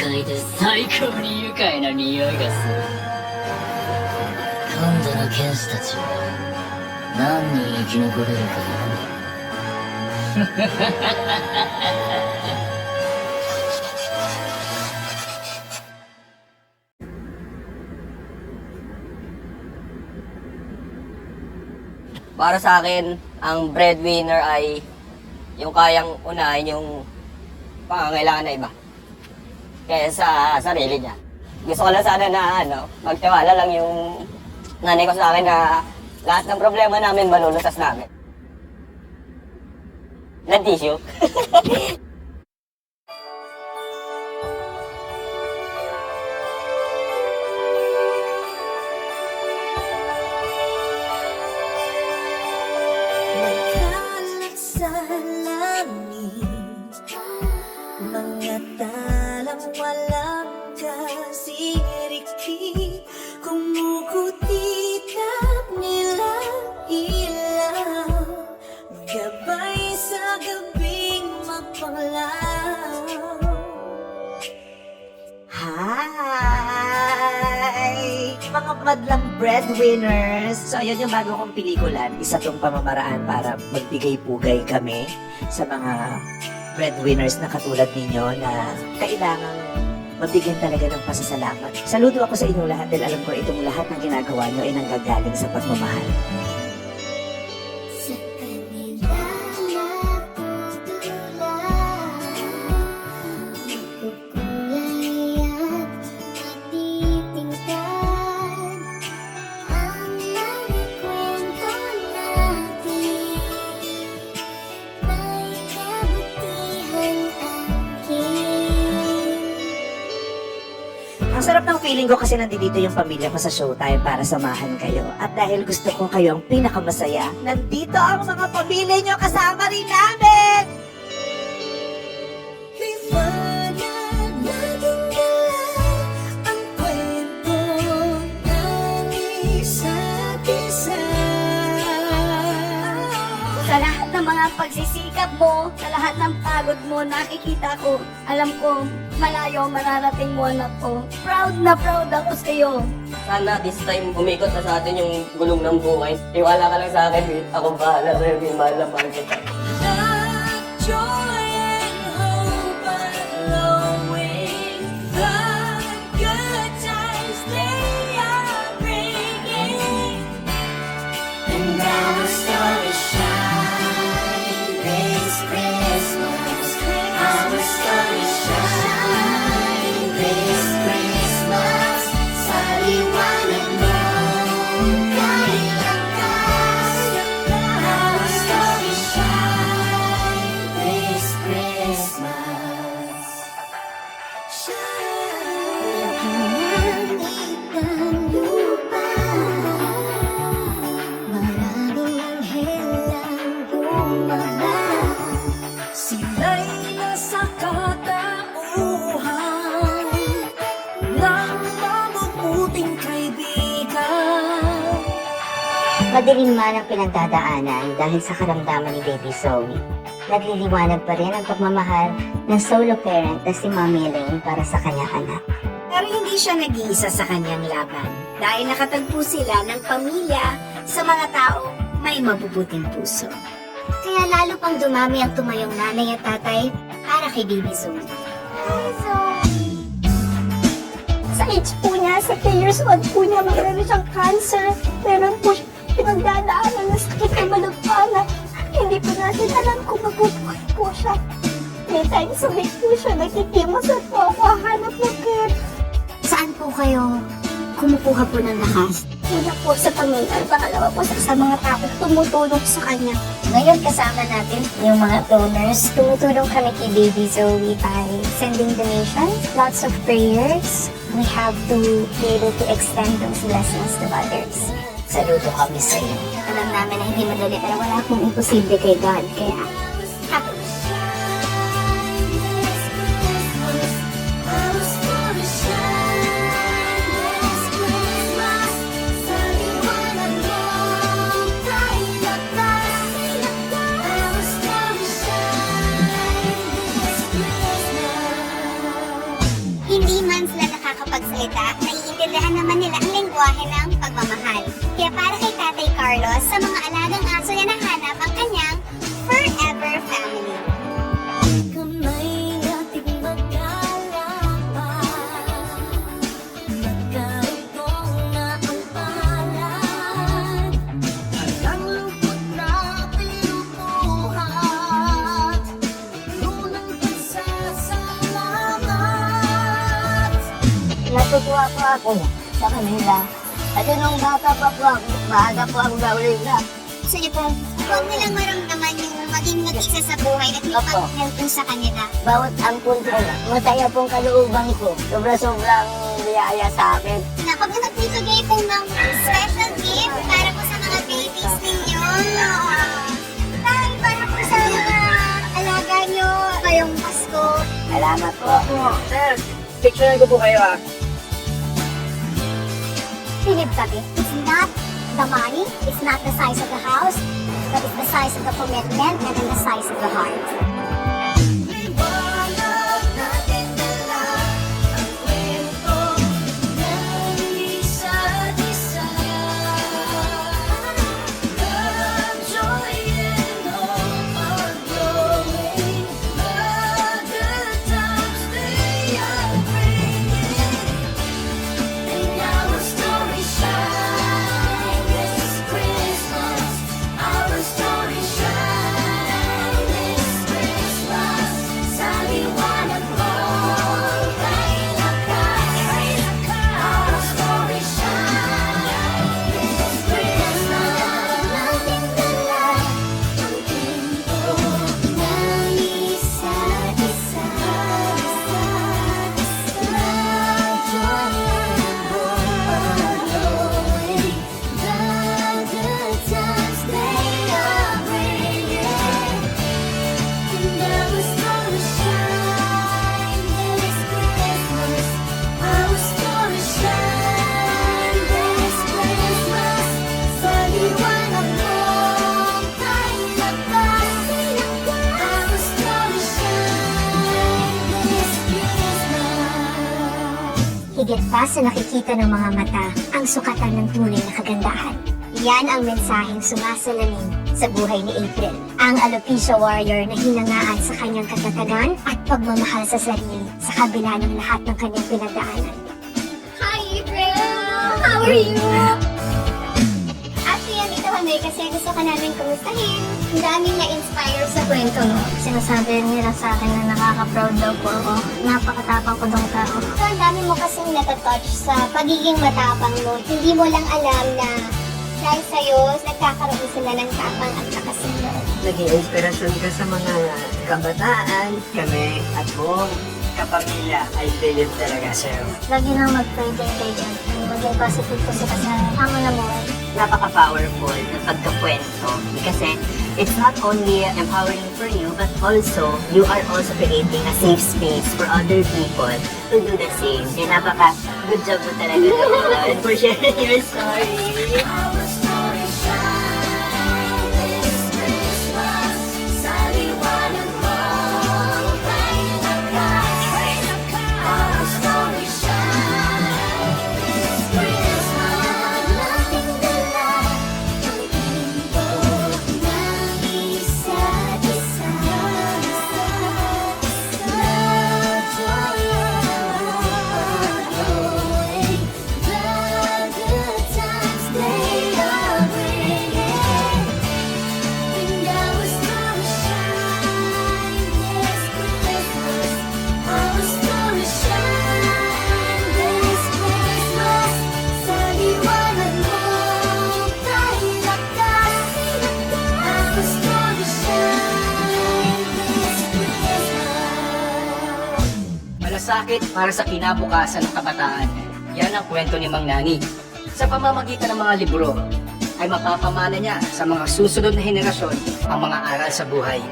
界で最高に愉快な匂いがする。今度の剣士たちは何人生き残れるかな。Para sa akin, ang breadwinner ay yung kayang unahin yung pangangailangan na iba kaysa sa sarili niya. Gusto ko lang sana na magtiwala lang yung nanay ko sa akin na lahat ng problema namin malulutas namin. Ilan tissue? Nagkalat sa langit, mga talang walang kasirikik, kumukutitap nilang ilaw, gabay sa gabing mapanglaw. Hi! Mga madlang breadwinners! So, ayun yung bago kong pelikula. Isa tong pamamaraan para magbigay-pugay kami sa mga breadwinners na katulad ninyo na kailangang mabigyan talaga ng pasasalamat. Saludo ako sa inyo lahat dahil alam ko itong lahat ng ginagawa nyo ay nanggagaling sa pagmamahal. Sa kanila natutula, nagkukulay at natitingkad ang mga kwento natin. May kabutihan ang Ang sarap ng feeling ko kasi nandito yung pamilya ko sa Showtime para samahan kayo. At dahil gusto ko kayo ang pinakamasaya, nandito ang mga pamilya nyo kasama rin namin! Liwanag na dinggala ang kwento ng isa't isa. Sa lahat ng mga pagsisikap mo, sa lahat ng pagod mo, nakikita ko, alam ko, malayo mararating mo na po. Proud na proud ako sa iyo. Sana this time umikot na sa atin yung gulong ng buhay. Iwala ka lang sa akin, Wit. Ako bahala sa'yo, mahal na mahal kita. That joy and hope flowing, the good times they are bringing, and our star is shine this Christmas. Our star is shine this Christmas. Sa liwanag mo, kahit lakas, our star is shine this Christmas. Shine. Langit ng lupa, maraming anghel ang bumaba. Sila'y nasa katauhan ng mabubuting kaibigan. Madilim man ang pinagdadaanan dahil sa karamdaman ni Baby Zoe, nagliliwanag pa rin ang pagmamahal ng solo parent na si Mommy Elaine para sa kanyang anak. Pero hindi siya nag-iisa sa kanyang laban dahil nakatagpo sila ng pamilya sa mga tao may mabubuting puso. Kaya lalo pang dumami ang tumayong nanay at tatay para kay Baby Zoe. Sa age po niya, sa 10 years old po niya, mayroon siyang cancer. Meron po siya pinagdadaanan na sakit na malagpanan. Hindi po natin alam kung mabubuhay po siya. May times a week po siya nagkikimos at po ako hahanap ng care. Saan po kayo kumukuha po ng lakas? Una po sa pamilya, pangalawa po sa mga tao tumutulong sa kanya. Ngayon kasama natin yung mga donors. Tumutulong kami kay Baby Zoe by sending donations, lots of prayers. We have to be able to extend those blessings to others. Saludo kami sa iyo. Alam namin na hindi madali pero wala akong imposible kay God. Kaya happy. lengguwahe ng pagmamahal. Kaya para kay Tatay Carlos, sa mga alagang aso na nahanap ang kanyang forever family. Natutuwa po ako sa kanila. At nung bata pa po ako, maaga po ang gawin na. Gusto niyo po, huwag nilang maramdaman yung maging mag-isa sa buhay at may Opo. pagkakento sa kanila. Bawat ampun ko, masaya pong kalooban ko. Sobra-sobrang biyaya sa akin. Na pag nagbibigay po ng special gift para po sa mga babies ninyo. Dahil para po sa mga alaga nyo ngayong Pasko. Salamat po. Sir, picture ko po kayo ah. Philip sabi, it's not the money, it's not the size of the house, but it's the size of the commitment and then the size of the heart. Higit pa sa nakikita ng mga mata ang sukatan ng tunay na kagandahan. Yan ang mensaheng sumasalamin sa buhay ni April. Ang alopecia warrior na hinangaan sa kanyang katatagan at pagmamahal sa sarili sa kabila ng lahat ng kanyang pinagdaanan. Hi April! How are you? Actually, andito kami kasi gusto ka namin kumustahin. Ang daming na-inspire sa kwento mo. Sinasabi nila sa akin na nakaka-proud daw po ako. Napakatapang ko dong tao. So, ang dami mo kasing natatouch sa pagiging matapang mo. Hindi mo lang alam na dahil sa'yo, nagkakaroon sila ng tapang at nakasunod. Naging inspirasyon ka sa mga kabataan, kami at buong kapamilya. I believe talaga sa'yo. Lagi nang mag-pray day dyan. Maging positive ko sila sa hamon na buhay. Napaka-powerful na pagkakwento kasi it's not only empowering for you but also you are also creating a safe space for other people to do the same. Kaya napaka-good job mo talaga doon for sharing your story. Malasakit para sa kinabukasan ng kabataan. Yan ang kwento ni Mang Nani. Sa pamamagitan ng mga libro, ay mapapamana niya sa mga susunod na henerasyon ang mga aral sa buhay.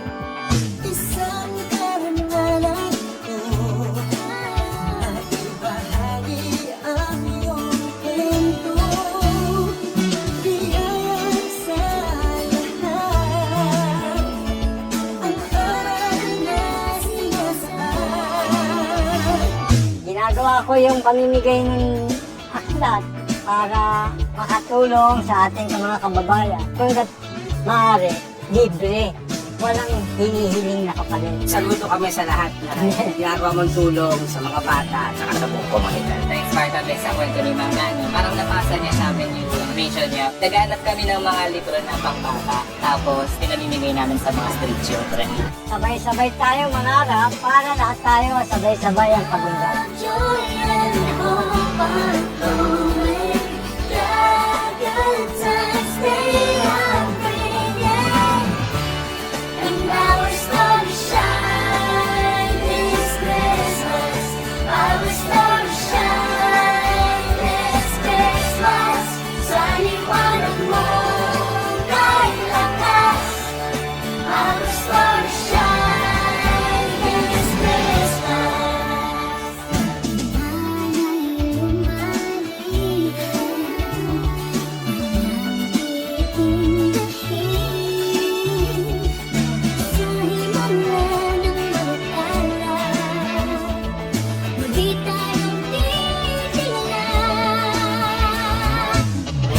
Ginagawa ko yung pamimigay ng aklat para makatulong sa ating mga kababayan. Kung maaari, libre. Walang hinihiling na kapalit. Saludo kami sa lahat na ginagawa mong tulong sa mga bata at sa buong komunidad. Na-inspire kami sa kwento ni Ma'am Nani. Parang napasa niya sa amin yung vision niya. Naghanap kami ng mga libro na pangbata. Tapos pinamimigay namin sa mga street children. Sabay-sabay tayo mangarap para lahat tayo sabay-sabay ang pagunlad.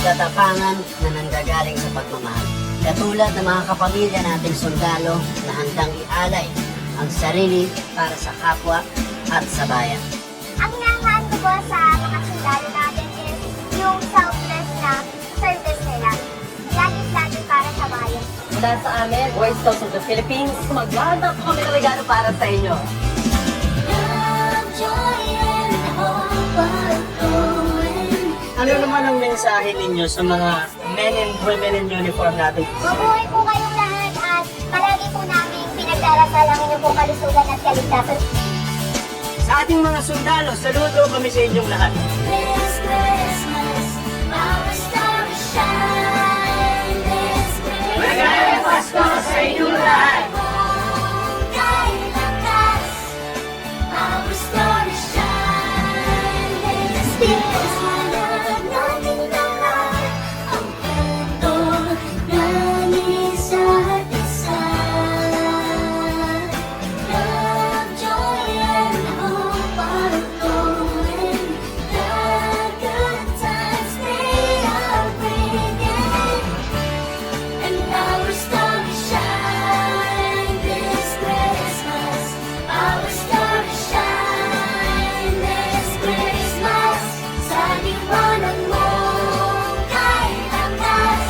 Tatapangan na nanggagaling sa pagmamahal. Katulad ng mga kapamilya nating sundalo na handang ialay ang sarili para sa kapwa at sa bayan. Ang nangaan ko po sa mga sundalo natin is yung selfless na service nila. Lagi para sa bayan. Mula sa amin, Boy Scouts of the Philippines, maglalap kami ng regalo para sa inyo. Ano naman ang mensahe ninyo sa mga men and women in uniform natin? Mabuhay po kayong lahat at palagi po namin pinagdarasal ang inyong pong kalusugan at kaligtasan. Sa ating mga sundalo, saludo kami sa inyong lahat. This Christmas, our star will shine. This Christmas, Magandang Pasko sa inyong lahat! kay lakas, our star will shine. This Christmas, nating lahat ang kwento ng isa't isa. Love, joy, and hope are flowing. The good times they are bringing, and our star will shine this Christmas. Our star will shine this Christmas. Sa liwanag mo kay lakas,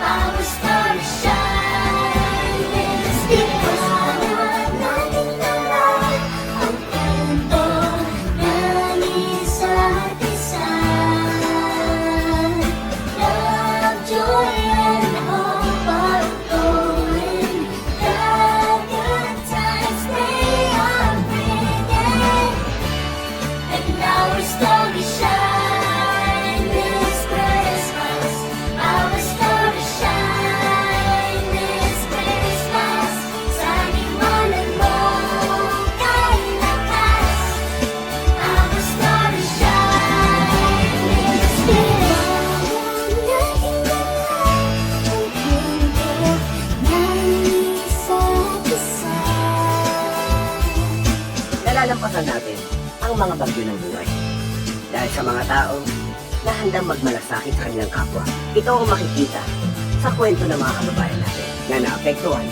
our star will shine this Christmas. Nating lahat ang kwento ng isa't isa. Love, joy, and hope are flowing. The good times they are bringing, and our star will shine this Christmas. Our star will shine this Christmas. Sa liwanag mo kay lakas, our star will shine this Christmas. Nating lahat ang kwento ng isa't isa. Nalalampasan natin ang mga bagyo ng buhay. Dahil sa mga tao na handang magmalasakit sa kanilang kapwa. Ito ang makikita sa kwento ng mga kababayan natin na naapektuhan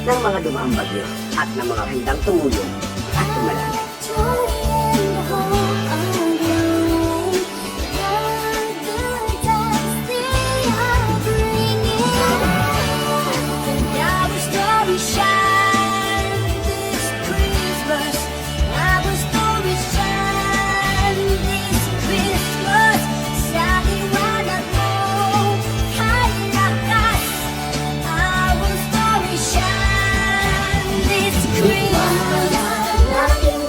ng mga dumaang bagyo at ng mga handang tumulong at tumalangin. Joy and hope are growing. The good times they are bringing. Our star will shine this Christmas. Our star will shine this Christmas. Sa liwanag mo kay lakas, our star will shine this Christmas. Nating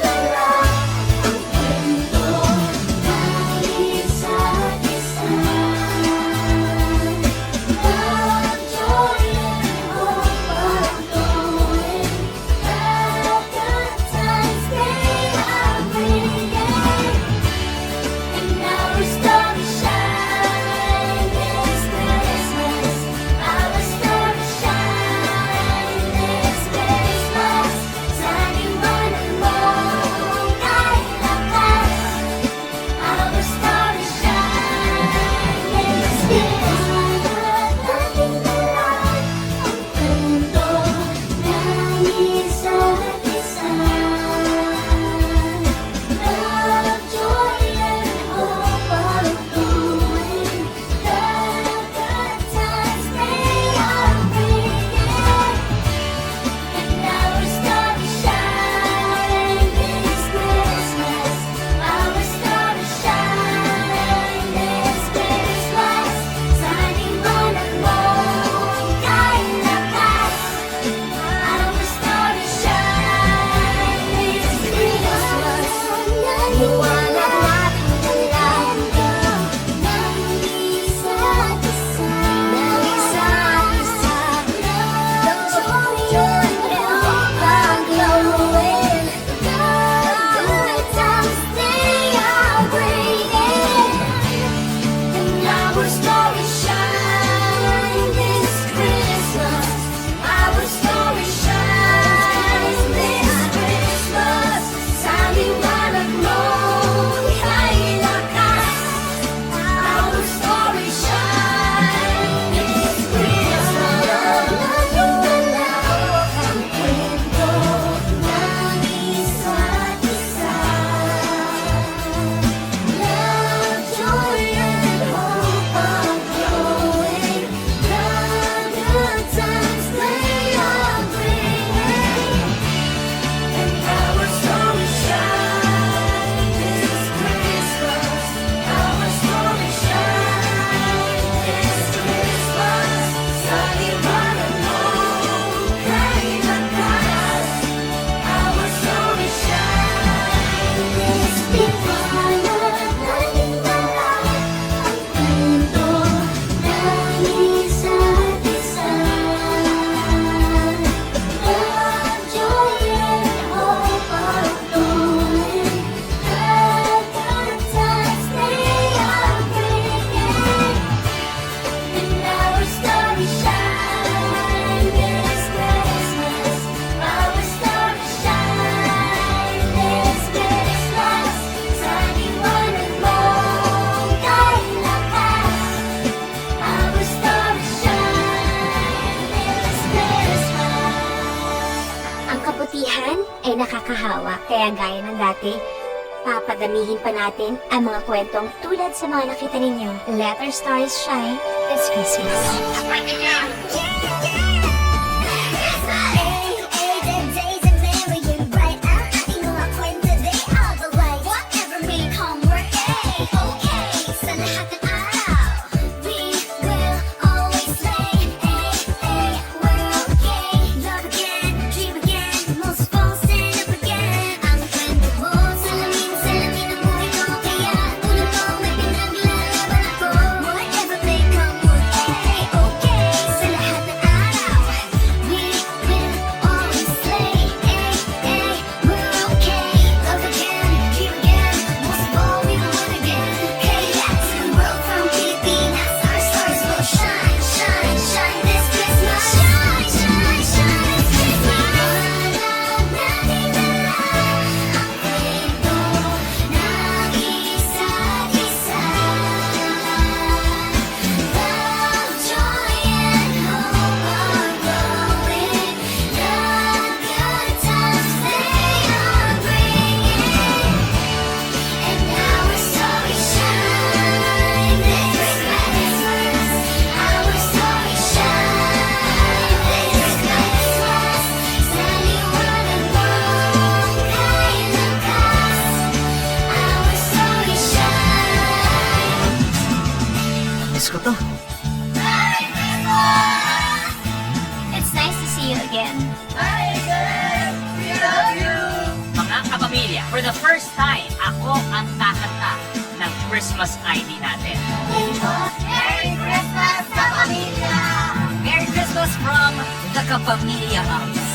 kwentuhan ay nakakahawa. Kaya gaya ng dati, papadamihin pa natin ang mga kwentong tulad sa mga nakita ninyo. Let our stars shine this Christmas. Miss ko to. It's nice to see you again. Mga kapamilya, for the first time, ako ang kakanta ng Christmas ID natin. Merry Christmas, kapamilya! Merry Christmas from the Kapamilya House.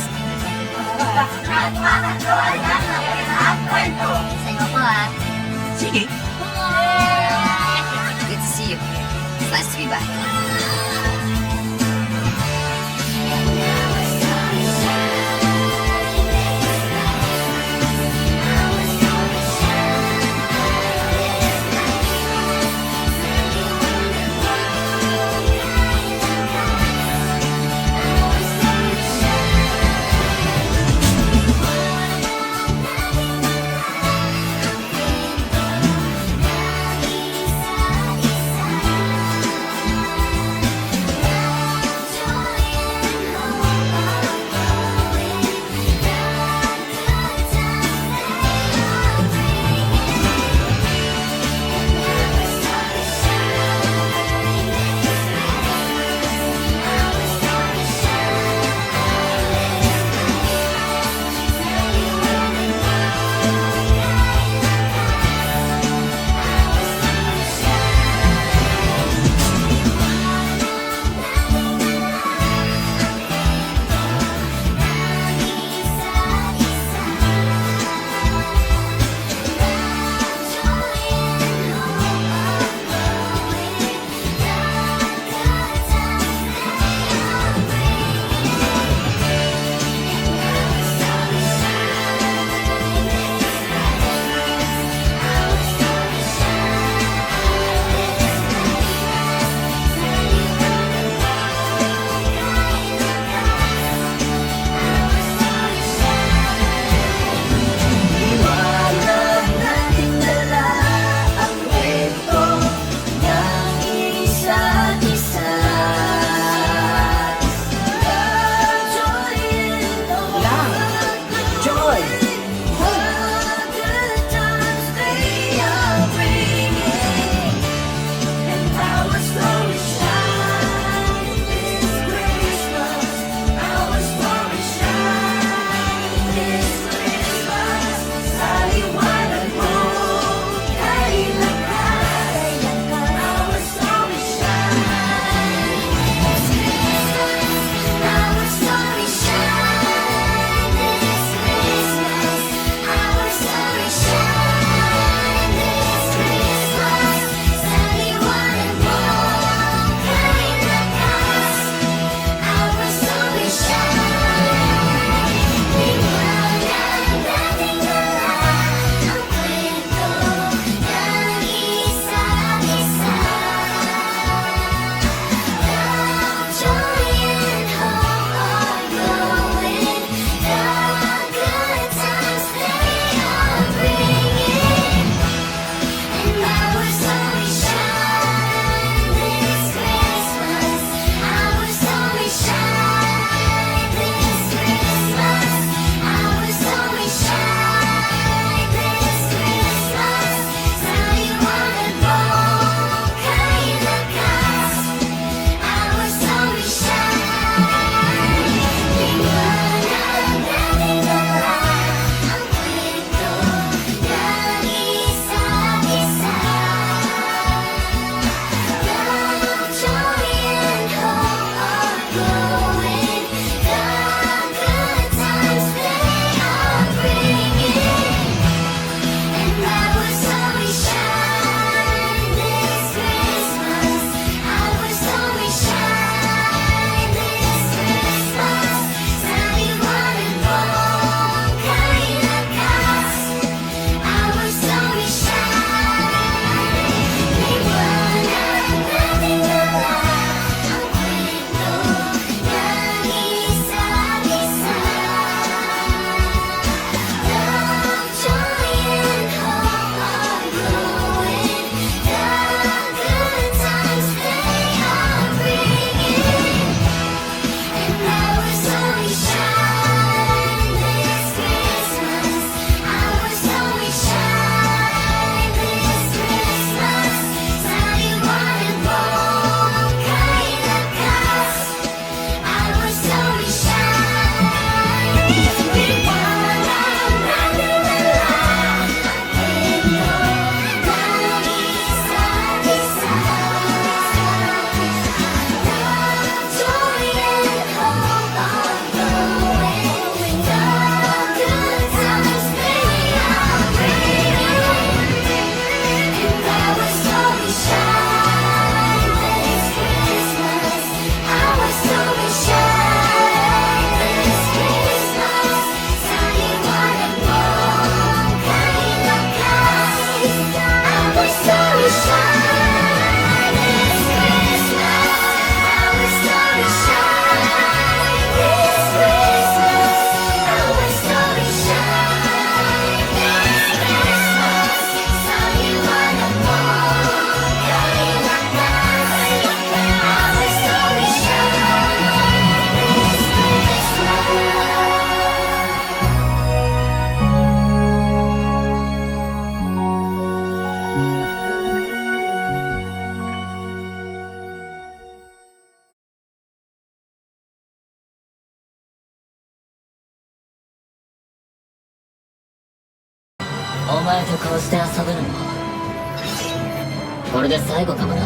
Sa'yo po ah. Sige. Good to see you. It's nice to be back. お前とこうして遊ぶのもこれで最後かもな。